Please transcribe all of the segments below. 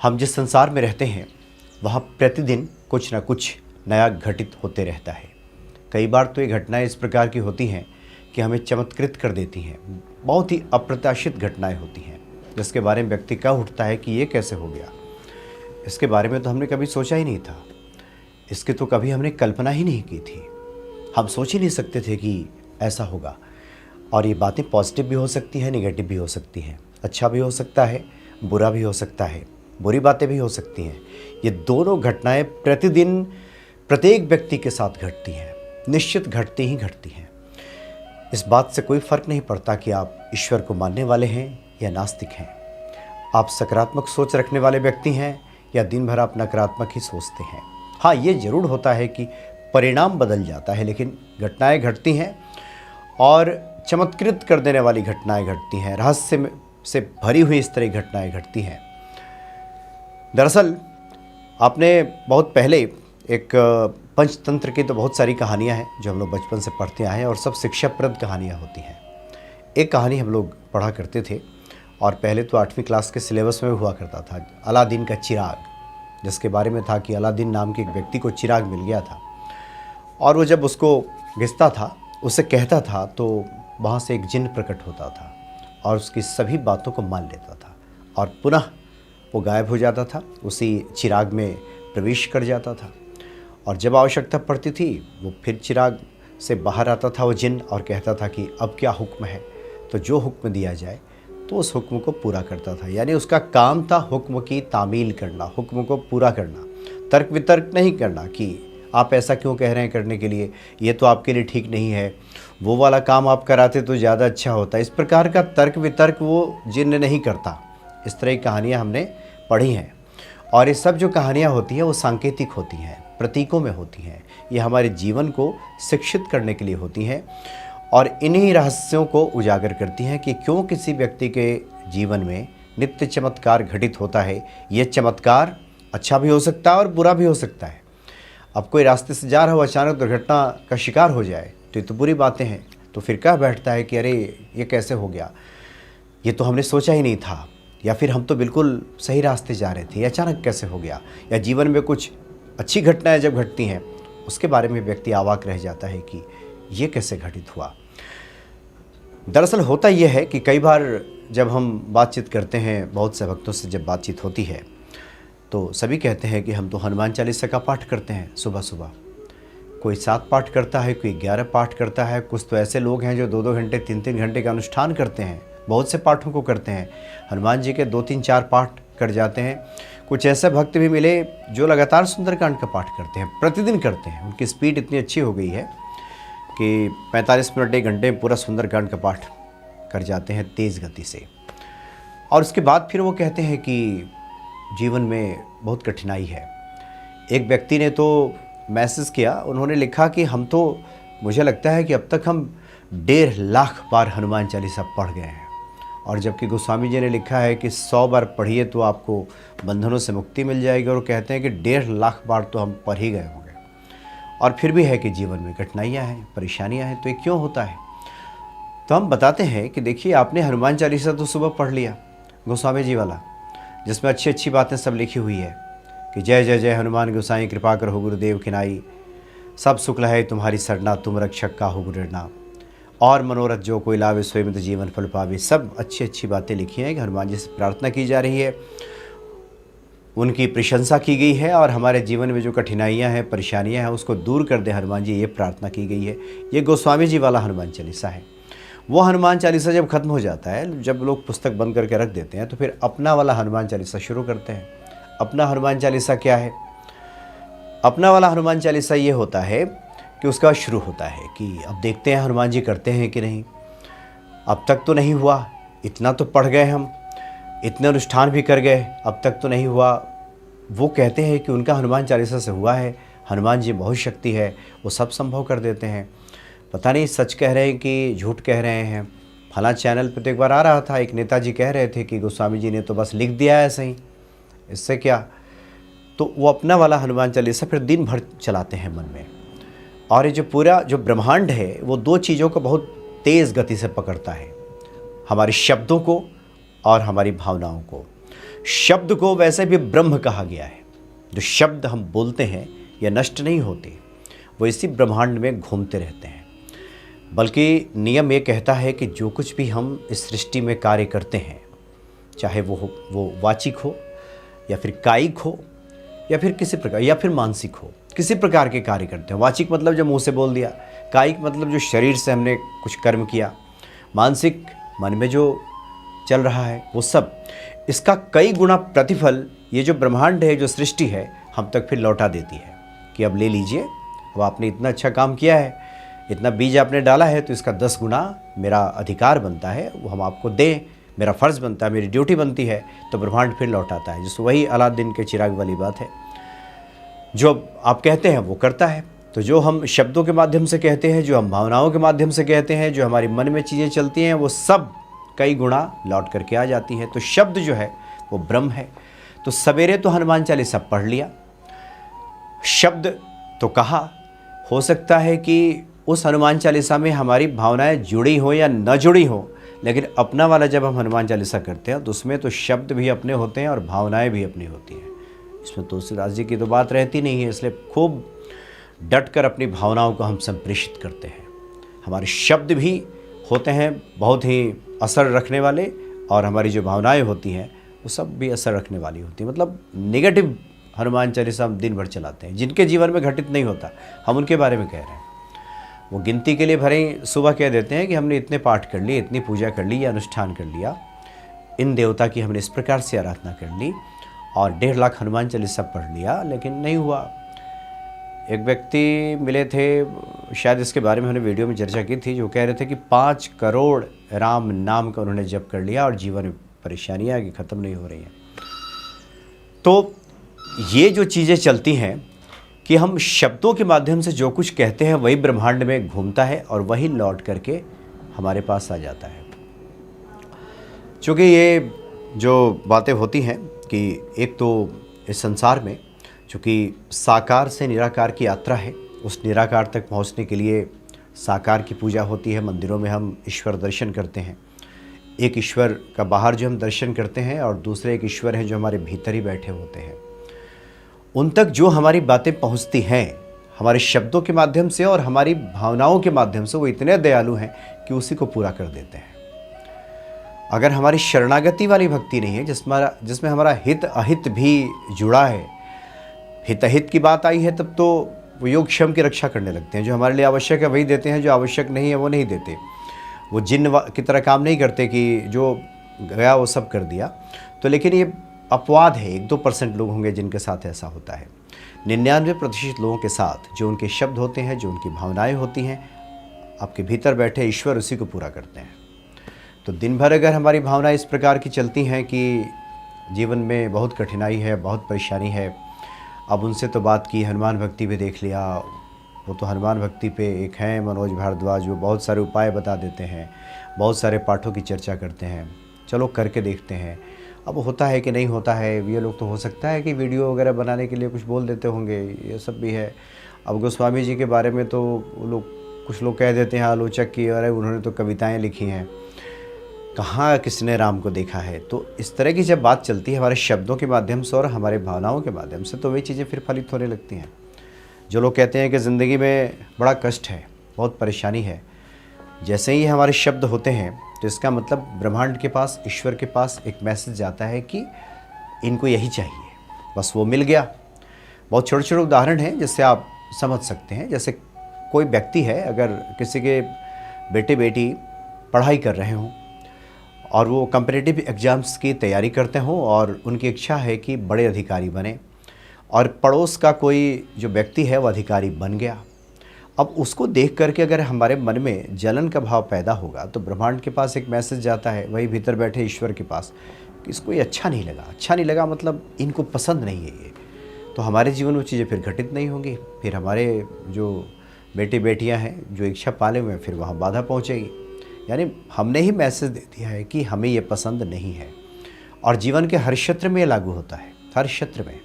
हम जिस संसार में रहते हैं वहाँ प्रतिदिन कुछ ना कुछ नया घटित होते रहता है। कई बार तो ये घटनाएं इस प्रकार की होती हैं कि हमें चमत्कृत कर देती हैं। बहुत ही अप्रत्याशित घटनाएं होती हैं जिसके बारे में व्यक्ति कह उठता है कि ये कैसे हो गया, इसके बारे में तो हमने कभी सोचा ही नहीं था, इसकी तो कभी हमने कल्पना ही नहीं की थी, हम सोच ही नहीं सकते थे कि ऐसा होगा। और ये बातें पॉजिटिव भी हो सकती हैं, नेगेटिव भी हो सकती हैं, अच्छा भी हो सकता है, बुरा भी हो सकता है, बुरी बातें भी हो सकती हैं। ये दोनों घटनाएं प्रतिदिन प्रत्येक व्यक्ति के साथ घटती हैं, निश्चित घटती ही घटती हैं। इस बात से कोई फर्क नहीं पड़ता कि आप ईश्वर को मानने वाले हैं या नास्तिक हैं, आप सकारात्मक सोच रखने वाले व्यक्ति हैं या दिन भर आप नकारात्मक ही सोचते हैं। हाँ, ये ज़रूर होता है कि परिणाम बदल जाता है, लेकिन घटनाएं घटती हैं और चमत्कृत कर देने वाली घटनाएं घटती हैं, रहस्य से भरी हुई इस तरह घटनाएं घटती हैं। दरअसल आपने बहुत पहले एक पंचतंत्र की तो बहुत सारी कहानियां हैं जो हम लोग बचपन से पढ़ते आए हैं और सब शिक्षाप्रद कहानियां होती हैं। एक कहानी हम लोग पढ़ा करते थे और पहले तो 8वीं क्लास के सिलेबस में हुआ करता था, अलादीन का चिराग, जिसके बारे में था कि अलादीन नाम के एक व्यक्ति को चिराग मिल गया था और वो जब उसको घिसता था, उसे कहता था, तो वहाँ से एक जिन्न प्रकट होता था और उसकी सभी बातों को मान लेता था और पुनः वो गायब हो जाता था, उसी चिराग में प्रवेश कर जाता था और जब आवश्यकता पड़ती थी वो फिर चिराग से बाहर आता था वो जिन्न और कहता था कि अब क्या हुक्म है, तो जो हुक्म दिया जाए तो उस हुक्म को पूरा करता था। यानी उसका काम था हुक्म की तामील करना, हुक्म को पूरा करना, तर्क वितर्क नहीं करना कि आप ऐसा क्यों कह रहे हैं करने के लिए, ये तो आपके लिए ठीक नहीं है, वो वाला काम आप कराते तो ज़्यादा अच्छा होता। इस प्रकार का तर्क वितर्क वो जिन्न नहीं करता। इस तरह की कहानियाँ हमने पढ़ी हैं और ये सब जो कहानियाँ होती हैं वो सांकेतिक होती हैं, प्रतीकों में होती हैं। ये हमारे जीवन को शिक्षित करने के लिए होती हैं और इन्हीं रहस्यों को उजागर करती हैं कि क्यों किसी व्यक्ति के जीवन में नित्य चमत्कार घटित होता है। ये चमत्कार अच्छा भी हो सकता है और बुरा भी हो सकता है। अब कोई रास्ते से जा रहा हो, अचानक दुर्घटना का शिकार हो जाए तो ये तो बुरी बातें हैं, तो फिर कह बैठता है कि अरे ये कैसे हो गया, ये तो हमने सोचा ही नहीं था, या फिर हम तो बिल्कुल सही रास्ते जा रहे थे, ये अचानक कैसे हो गया। या जीवन में कुछ अच्छी घटनाएं जब घटती हैं उसके बारे में व्यक्ति अवाक रह जाता है कि ये कैसे घटित हुआ। दरअसल होता यह है कि कई बार जब हम बातचीत करते हैं, बहुत से भक्तों से जब बातचीत होती है तो सभी कहते हैं कि हम तो हनुमान चालीसा का पाठ करते हैं सुबह सुबह। कोई 7 पाठ करता है, कोई 11 पाठ करता है, कुछ तो ऐसे लोग हैं जो 2-2 घंटे 3-3 घंटे का अनुष्ठान करते हैं, बहुत से पाठों को करते हैं। हनुमान जी के 2-3-4 पाठ कर जाते हैं। कुछ ऐसे भक्त भी मिले जो लगातार सुंदरकांड का पाठ करते हैं, प्रतिदिन करते हैं। उनकी स्पीड इतनी अच्छी हो गई है कि 45 मिनट 1 घंटे में पूरा सुंदरकांड का पाठ कर जाते हैं तेज़ गति से। और उसके बाद फिर वो कहते हैं कि जीवन में बहुत कठिनाई है। एक व्यक्ति ने तो मैसेज किया, उन्होंने लिखा कि हम तो, मुझे लगता है कि अब तक हम 1.5 लाख बार हनुमान चालीसा पढ़ गए हैं, और जबकि गोस्वामी जी ने लिखा है कि 100 बार पढ़िए तो आपको बंधनों से मुक्ति मिल जाएगी, और वो कहते हैं कि 1.5 लाख बार तो हम पढ़ ही गए होंगे। और फिर भी है कि जीवन में कठिनाइयाँ हैं, परेशानियाँ हैं, तो ये क्यों होता है। तो हम बताते हैं कि देखिए, आपने हनुमान चालीसा तो सुबह पढ़ लिया, गोस्वामी जी वाला, जिसमें अच्छी अच्छी बातें सब लिखी हुई है कि जय जय जय हनुमान गोसाई कृपा करो गुरुदेव खिनाई, सब शुक्ल है तुम्हारी सरना, तुम रक्षक का हो गुरुना, और मनोरथ जो कोई लावे सोई में तो जीवन फल पावे। सब अच्छी अच्छी बातें लिखी हैं कि हनुमान जी से प्रार्थना की जा रही है, उनकी प्रशंसा की गई है, और हमारे जीवन में जो कठिनाइयाँ हैं, परेशानियाँ हैं, उसको दूर कर दे हनुमान जी, ये प्रार्थना की गई है। ये गोस्वामी जी वाला हनुमान चालीसा है। वो हनुमान चालीसा जब खत्म हो जाता है, जब लोग पुस्तक बंद करके रख देते हैं, तो फिर अपना वाला हनुमान चालीसा शुरू करते हैं। अपना हनुमान चालीसा क्या है? अपना वाला हनुमान चालीसा ये होता है कि उसका शुरू होता है कि अब देखते हैं हनुमान जी करते हैं कि नहीं, अब तक तो नहीं हुआ, इतना तो पढ़ गए हम, इतने अनुष्ठान भी कर गए, अब तक तो नहीं हुआ। वो कहते हैं कि उनका हनुमान चालीसा से हुआ है, हनुमान जी बहुत शक्ति है, वो सब संभव कर देते हैं। पता नहीं सच कह रहे हैं कि झूठ कह रहे हैं। फला चैनल पर तो एक बार आ रहा था, एक नेताजी कह रहे थे कि गोस्वामी जी ने तो बस लिख दिया है सही, इससे क्या। तो वो अपना वाला हनुमान चालीसा फिर दिन भर चलाते हैं मन में, और ये जो पूरा जो ब्रह्मांड है वो 2 चीज़ों को बहुत तेज़ गति से पकड़ता है, हमारे शब्दों को और हमारी भावनाओं को। शब्द को वैसे भी ब्रह्म कहा गया है। जो शब्द हम बोलते हैं ये नष्ट नहीं होते, वो इसी ब्रह्मांड में घूमते रहते हैं। बल्कि नियम ये कहता है कि जो कुछ भी हम इस सृष्टि में कार्य करते हैं, चाहे वो वाचिक हो या फिर कायिक हो या फिर किसी प्रकार या फिर मानसिक हो, किसी प्रकार के कार्य करते हैं। वाचिक मतलब जो मुंह से बोल दिया, कायिक मतलब जो शरीर से हमने कुछ कर्म किया, मानसिक मन में जो चल रहा है वो सब, इसका कई गुना प्रतिफल ये जो ब्रह्मांड है, जो सृष्टि है, हम तक फिर लौटा देती है कि अब ले लीजिए, अब आपने इतना अच्छा काम किया है, इतना बीज आपने डाला है, तो इसका 10 गुना मेरा अधिकार बनता है, वो हम आपको दें, मेरा फ़र्ज़ बनता है, मेरी ड्यूटी बनती है। तो ब्रह्मांड फिर लौटाता है। जिस वही अलादीन के चिराग वाली बात है, जो आप कहते हैं वो करता है। तो जो हम शब्दों के माध्यम से कहते हैं, जो हम भावनाओं के माध्यम से कहते हैं, जो हमारे मन में चीज़ें चलती हैं, वो सब कई गुना लौट करके आ जाती है। तो शब्द जो है वो ब्रह्म है। तो सवेरे तो हनुमान चालीसा पढ़ लिया, शब्द तो कहा, हो सकता है कि उस हनुमान चालीसा में हमारी भावनाएं जुड़ी हो या न जुड़ी हो, लेकिन अपना वाला जब हम हनुमान चालीसा करते हैं तो उसमें तो शब्द भी अपने होते हैं और भावनाएं भी अपनी होती हैं। इसमें तुलसीदास जी की तो बात रहती नहीं है, इसलिए खूब डट कर अपनी भावनाओं को हम संप्रेषित करते हैं। हमारे शब्द भी होते हैं बहुत ही असर रखने वाले, और हमारी जो भावनाएं होती हैं वो सब भी असर रखने वाली होती हैं। मतलब नेगेटिव हनुमान चालीसा हम दिन भर चलाते हैं, जिनके जीवन में घटित नहीं होता, हम उनके बारे में कह रहे हैं। वो गिनती के लिए भरे सुबह कह देते हैं कि हमने इतने पाठ कर लिए, इतनी पूजा कर ली या अनुष्ठान कर लिया, इन देवता की हमने इस प्रकार से आराधना कर ली और 1.5 लाख हनुमान चालीसा पढ़ लिया, लेकिन नहीं हुआ। एक व्यक्ति मिले थे, शायद इसके बारे में हमने वीडियो में चर्चा की थी, जो कह रहे थे कि 5 करोड़ राम नाम का उन्होंने जप कर लिया और जीवन में परेशानियाँ कि ख़त्म नहीं हो रही हैं। तो ये जो चीज़ें चलती हैं कि हम शब्दों के माध्यम से जो कुछ कहते हैं वही ब्रह्मांड में घूमता है और वही लौट करके हमारे पास आ जाता है। क्योंकि ये जो बातें होती हैं कि एक तो इस संसार में चूँकि साकार से निराकार की यात्रा है, उस निराकार तक पहुंचने के लिए साकार की पूजा होती है। मंदिरों में हम ईश्वर दर्शन करते हैं। एक ईश्वर का बाहर जो हम दर्शन करते हैं और दूसरे एक ईश्वर हैं जो हमारे भीतर ही बैठे होते हैं। उन तक जो हमारी बातें पहुंचती हैं हमारे शब्दों के माध्यम से और हमारी भावनाओं के माध्यम से, वो इतने दयालु हैं कि उसी को पूरा कर देते हैं। अगर हमारी शरणागति वाली भक्ति नहीं है, जिसमें हमारा हित अहित भी जुड़ा है, हित अहित की बात आई है, तब तो वो योगक्षेम की रक्षा करने लगते हैं। जो हमारे लिए आवश्यक है वही देते हैं, जो आवश्यक नहीं है वो नहीं देते। वो जिन की तरह काम नहीं करते कि जो गया वो सब कर दिया। तो लेकिन ये अपवाद है, 1-2% लोग होंगे जिनके साथ ऐसा होता है। 99% लोगों के साथ जो उनके शब्द होते हैं, जो उनकी भावनाएं होती हैं, आपके भीतर बैठे ईश्वर उसी को पूरा करते हैं। तो दिन भर अगर हमारी भावनाएं इस प्रकार की चलती हैं कि जीवन में बहुत कठिनाई है, बहुत परेशानी है, अब उनसे तो बात की, हनुमान भक्ति भी देख लिया, वो तो हनुमान भक्ति पे एक हैं मनोज भारद्वाज, वो बहुत सारे उपाय बता देते हैं, बहुत सारे पाठों की चर्चा करते हैं, चलो करके देखते हैं। अब होता है कि नहीं होता है, ये लोग तो हो सकता है कि वीडियो वगैरह बनाने के लिए कुछ बोल देते होंगे, ये सब भी है। अब गोस्वामी जी के बारे में तो वो लोग कुछ लोग कह देते हैं आलोचक की, अरे उन्होंने तो कविताएं लिखी हैं, कहाँ किसने राम को देखा है। तो इस तरह की जब बात चलती है हमारे शब्दों के माध्यम से और हमारे भावनाओं के माध्यम से, तो वही चीज़ें फिर फलित होने लगती हैं। जो लोग कहते हैं कि ज़िंदगी में बड़ा कष्ट है, बहुत परेशानी है, जैसे ही हमारे शब्द होते हैं तो इसका मतलब ब्रह्मांड के पास, ईश्वर के पास एक मैसेज जाता है कि इनको यही चाहिए, बस वो मिल गया। बहुत छोटे छोटे उदाहरण हैं जिससे आप समझ सकते हैं। जैसे कोई व्यक्ति है, अगर किसी के बेटे बेटी पढ़ाई कर रहे हों और वो कम्पिटिटिव एग्ज़ाम्स की तैयारी करते हों और उनकी इच्छा है कि बड़े अधिकारी बने, और पड़ोस का कोई जो व्यक्ति है वो अधिकारी बन गया। अब उसको देख करके अगर हमारे मन में जलन का भाव पैदा होगा तो ब्रह्मांड के पास एक मैसेज जाता है, वही भीतर बैठे ईश्वर के पास, कि इसको ये अच्छा नहीं लगा। अच्छा नहीं लगा मतलब इनको पसंद नहीं है ये, तो हमारे जीवन में चीज़ें फिर घटित नहीं होंगी। फिर हमारे जो बेटे बेटियां हैं जो इच्छा पाले हुए हैं, फिर वहाँ बाधा पहुँचेगी। यानी हमने ही मैसेज दे दिया है कि हमें ये पसंद नहीं है। और जीवन के हर क्षेत्र में ये लागू होता है। हर क्षेत्र में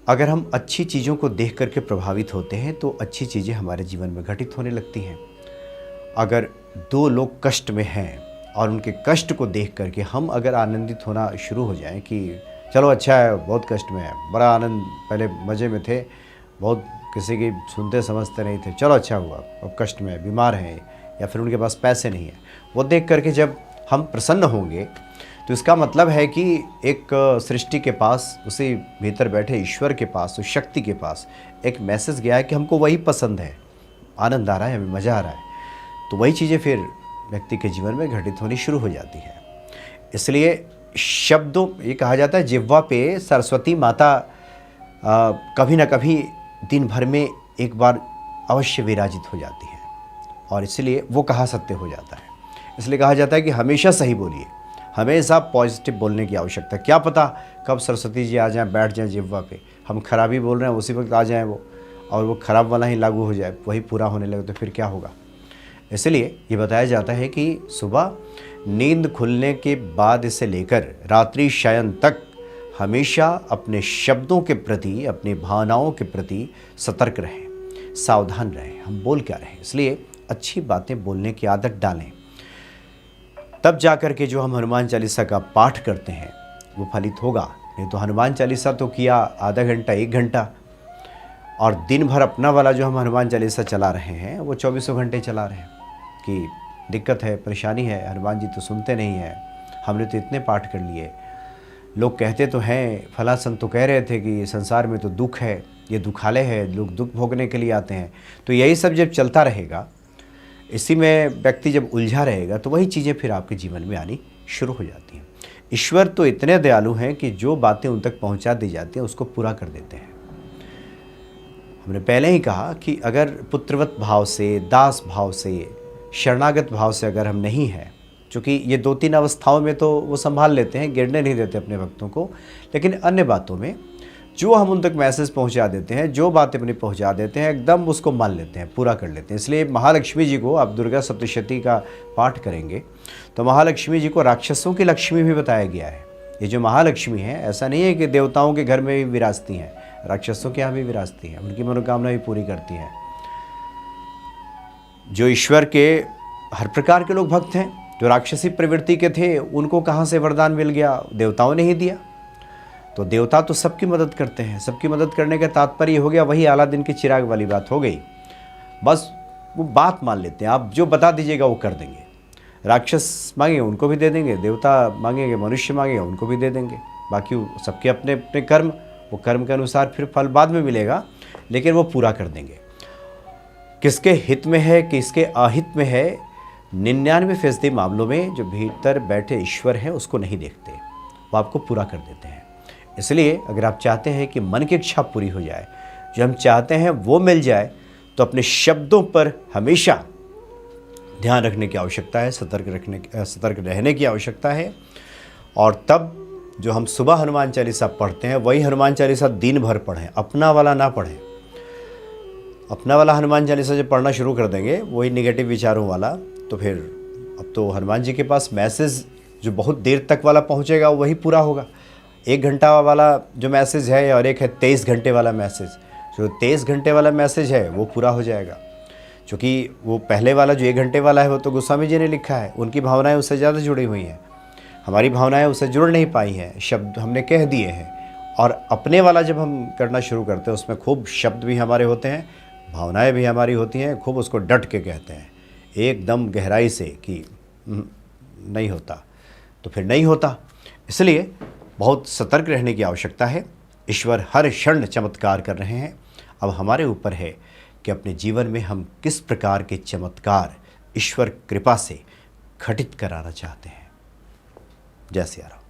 अगर हम अच्छी चीज़ों को देख करके प्रभावित होते हैं तो अच्छी चीज़ें हमारे जीवन में घटित होने लगती हैं। अगर 2 लोग कष्ट में हैं और उनके कष्ट को देख करके हम अगर आनंदित होना शुरू हो जाएं कि चलो अच्छा है, बहुत कष्ट में है, बड़ा आनंद, पहले मज़े में थे, बहुत किसी की सुनते समझते नहीं थे, चलो अच्छा हुआ, अब कष्ट में है, बीमार हैं या फिर उनके पास पैसे नहीं हैं, वो देख करके जब हम प्रसन्न होंगे तो इसका मतलब है कि एक सृष्टि के पास, उसी भीतर बैठे ईश्वर के पास, उस शक्ति के पास एक मैसेज गया है कि हमको वही पसंद है, आनंद आ रहा है, हमें मज़ा आ रहा है। तो वही चीज़ें फिर व्यक्ति के जीवन में घटित होनी शुरू हो जाती है। इसलिए शब्दों, ये कहा जाता है जिह्वा पे सरस्वती माता कभी ना कभी दिन भर में एक बार अवश्य विराजित हो जाती है, और इसलिए वो कहा सत्य हो जाता है। इसलिए कहा जाता है कि हमेशा सही बोलिए, हमेशा पॉजिटिव बोलने की आवश्यकता है। क्या पता कब सरस्वती जी आ जाएं, बैठ जाएं जिह्वा पे, हम खराबी बोल रहे हैं उसी वक्त आ जाएं वो, और वो खराब वाला ही लागू हो जाए, वही पूरा होने लगे, तो फिर क्या होगा। इसलिए ये बताया जाता है कि सुबह नींद खुलने के बाद से लेकर रात्रि शयन तक हमेशा अपने शब्दों के प्रति, अपनी भावनाओं के प्रति सतर्क रहें, सावधान रहें, हम बोल क्या रहें। इसलिए अच्छी बातें बोलने की आदत डालें, तब जाकर के जो हम हनुमान चालीसा का पाठ करते हैं वो फलित होगा। नहीं तो हनुमान चालीसा तो किया आधा घंटा, 1 घंटा, और दिन भर अपना वाला जो हम हनुमान चालीसा चला रहे हैं वो 24 घंटे चला रहे हैं कि दिक्कत है, परेशानी है, हनुमान जी तो सुनते नहीं हैं, हमने तो इतने पाठ कर लिए, लोग कहते तो हैं, फला संत तो कह रहे थे कि संसार में तो दुख है, ये दुखालय है, लोग दुख भोगने के लिए आते हैं। तो यही सब जब चलता रहेगा, इसी में व्यक्ति जब उलझा रहेगा, तो वही चीज़ें फिर आपके जीवन में आनी शुरू हो जाती हैं। ईश्वर तो इतने दयालु हैं कि जो बातें उन तक पहुंचा दी जाती हैं उसको पूरा कर देते हैं। हमने पहले ही कहा कि अगर पुत्रवत भाव से, दास भाव से, शरणागत भाव से अगर हम नहीं हैं, चूँकि ये 2-3 अवस्थाओं में तो वो संभाल लेते हैं, गिरने नहीं देते अपने भक्तों को, लेकिन अन्य बातों में जो हम उन तक मैसेज पहुंचा देते हैं, जो बातें अपनी पहुंचा देते हैं, एकदम उसको मान लेते हैं, पूरा कर लेते हैं। इसलिए महालक्ष्मी जी को, आप दुर्गा सप्तशती का पाठ करेंगे तो महालक्ष्मी जी को राक्षसों की लक्ष्मी भी बताया गया है। ये जो महालक्ष्मी है, ऐसा नहीं है कि देवताओं के घर में भी विराजती हैं, राक्षसों के यहाँ भी विराजती हैं, उनकी मनोकामना भी पूरी करती हैं। जो ईश्वर के हर प्रकार के लोग भक्त हैं, जो राक्षसी प्रवृत्ति के थे, उनको कहाँ से वरदान मिल गया? देवताओं ने ही दिया। तो देवता तो सबकी मदद करते हैं, सबकी मदद करने का तात्पर्य हो गया वही अलादीन की चिराग वाली बात हो गई। बस वो बात मान लेते हैं, आप जो बता दीजिएगा वो कर देंगे। राक्षस मांगेंगे उनको भी दे देंगे, देवता मांगेंगे, मनुष्य मांगेंगे उनको भी दे देंगे। बाकी सबके अपने अपने कर्म, वो कर्म के अनुसार फिर फल बाद में मिलेगा, लेकिन वो पूरा कर देंगे। किसके हित में है, किसके अहित में है, 99% मामलों में जो भीतर बैठे ईश्वर हैं उसको नहीं देखते, वो आपको पूरा कर देते हैं। इसलिए अगर आप चाहते हैं कि मन की इच्छा पूरी हो जाए, जो हम चाहते हैं वो मिल जाए, तो अपने शब्दों पर हमेशा ध्यान रखने की आवश्यकता है, सतर्क रहने की आवश्यकता है। और तब जो हम सुबह हनुमान चालीसा पढ़ते हैं वही हनुमान चालीसा दिन भर पढ़ें, अपना वाला ना पढ़ें। अपना वाला हनुमान चालीसा जब पढ़ना शुरू कर देंगे, वही नेगेटिव विचारों वाला, तो फिर अब तो हनुमान जी के पास मैसेज जो बहुत देर तक वाला पहुंचेगा वही पूरा होगा। 1 घंटा वाला जो मैसेज है और एक है 23 घंटे वाला मैसेज, जो 23 घंटे वाला मैसेज है वो पूरा हो जाएगा। क्योंकि वो पहले वाला जो 1 घंटे वाला है वो तो गोस्वामी जी ने लिखा है, उनकी भावनाएं उससे ज़्यादा जुड़ी हुई हैं, हमारी भावनाएं उससे जुड़ नहीं पाई हैं, शब्द हमने कह दिए हैं। और अपने वाला जब हम करना शुरू करते हैं उसमें खूब शब्द भी हमारे होते हैं, भावनाएं भी हमारी होती हैं, खूब उसको डट के कहते हैं एकदम गहराई से कि नहीं होता, तो फिर नहीं होता। इसलिए बहुत सतर्क रहने की आवश्यकता है। ईश्वर हर क्षण चमत्कार कर रहे हैं। अब हमारे ऊपर है कि अपने जीवन में हम किस प्रकार के चमत्कार ईश्वर कृपा से घटित कराना चाहते हैं। जय सिया राम।